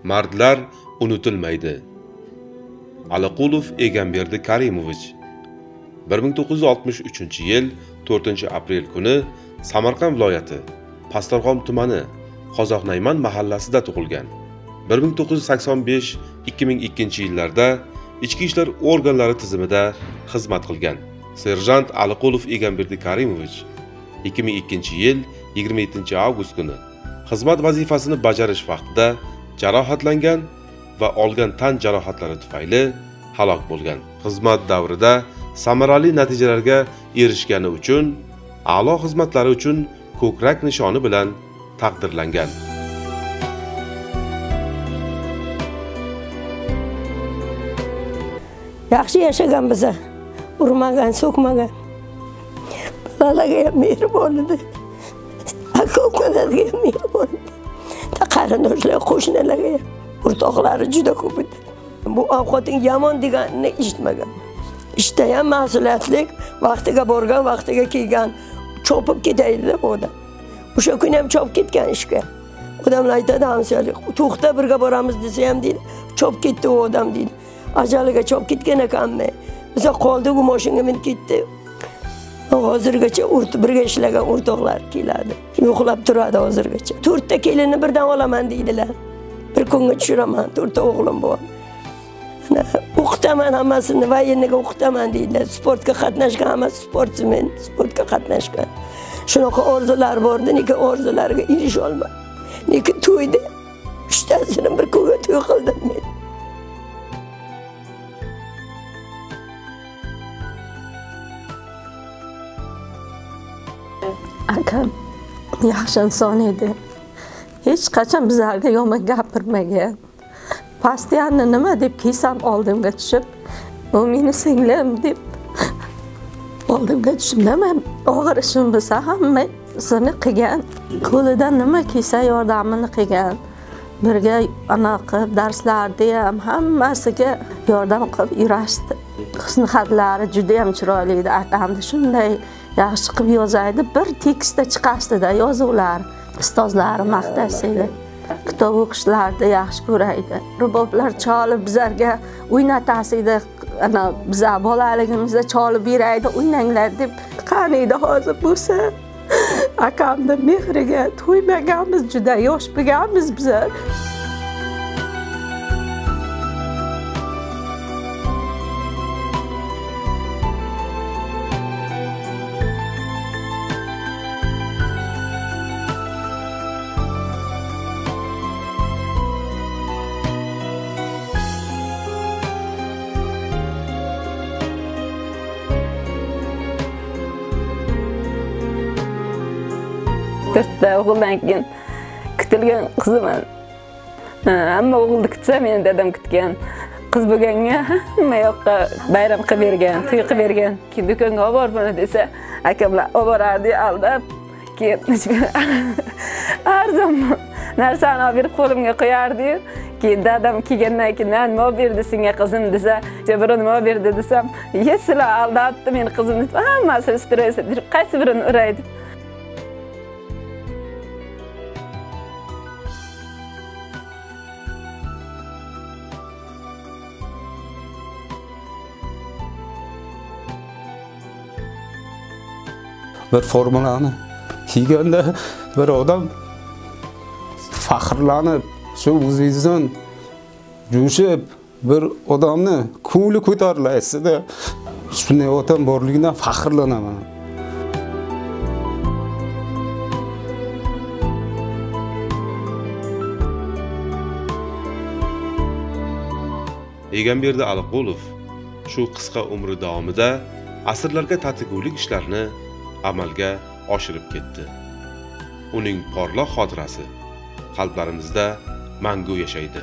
Mardlar unutilmaydi. Aliqulov Egamberdi Karimovich 1963-yil 4-aprel kuni Samarqand viloyati Pastdarg'om tumani Qozoqnayman mahallasida tug'ilgan. 1985-2002 yillarda ichki ishlar organlari tizimida xizmat qilgan. Serjant Aliqulov Egamberdi Karimovich 2002-yil 27-avgust kuni xizmat vazifasini bajarish vaqtida jarohatlangan va olgan tan jarohatlari tufayli halok bo'lgan. Xizmat davrida samarali natijalarga erishgani uchun a'lo xizmatlari uchun ko'krak nishoni bilan taqdirlangan. Yaxshi yashagan biza, urmagan, so'kmagan. Balalarga ham mehribon edi. Aka-ukalarga ham mehribon edi. Qarindoshlar, qo'shnilarga ham o'rtoqlari juda ko'p edi. Bu ovqating yomon deganini eshitmagan. Ishda ham mas'uliyatlik, vaqtiga borgan, vaqtiga kelgan, chopib ketaydi odam. O'sha kun ham chopib ketgan ishga. Odamlar aytadi, hamshalik, to'xta birga boramiz desa ham deydi, chopib ketdi u odam deydi. Ajaliga chopib ketgan ekanmi? Biza qoldik, u mashinaga minib ketdi. Hozirgacha birga ishlagan o'rtoqlar keladi. Yo'qlab turadi hozirgacha. 4 ta kelinni birdan olaman deydilar. Bir kunga tushiraman, 4 ta o'g'lim bor. O'qitaman hammasini, voyenniga o'qitaman deydilar. Sportga qatnashgan, hammasi sportsmen, sportga qatnashgan. Shunaqa orzular bordi, lekin orzulariga erisha olmadim. Lekin to'yda 3 tasini bir kunga to'y qildim men. Akam yaxshi inson edi. Hech qachon bizlarga yomon gapirmagan. Pastyanni nima deb kiysam oldimga tushib, "Bu meni singlim" deb oldimga tushib, nima og'ir ishim bo'lsa hammasini qilgan. Qo'lidan nima kiysa yordamini qilgan. Birga qilib darslarda ham hammasiga yordam qilib yurashdi. Husn-xatlari juda ham chiroyli edi. Akamni shunday yaxshi qilib yozaydi. Bir tekstda chiqasdi-da yozuvlar. Ustozlari maqtashdi. Kitob o'qishlarda yaxshi ko'raydi. Ruboblar cholib bizlarga o'ynatasidi. Ana bizlar bolaligimizda cholib beraydi, o'ynanglar deb qaniydi hozir bo'lsa. Akamni mehriga to'ymaganmiz, juda yosh bo'lganmiz bizlar. To'rtta o'g'ildan keyin kutilgan qiziman. Hamma o'g'ilni kutsa, meni dadam kutgan. Qiz bo'lganga hamma yoqqa bayram qilib bergan, to'y qilib bergan. Keyin do'konga olib bor buni desa, akamlar olib borardi aldab, keyin arzon narsani olib berib qo'limga qo'yardi. Keyin dadam kelgandan keyin nima olib berdi senga qizim desa, "Birini nima olib berdi" desam, "Sizlar aldabdi meni qizimni." Hammasini stress deb qaysi birini uraydi. Bir formulani kiyganda bir odam faxrlanib, shu o'zingizdan jo'shib bir odamni ko'ngli ko'tarilasida shunday otam borligidan faxrlanaman. Egamberdi Aliqulov shu qisqa umri davomida asrlarga tatigulik ishlarini amalga oshirib ketdi. Uning porloq xotirasi qalblarimizda mangu yashaydi.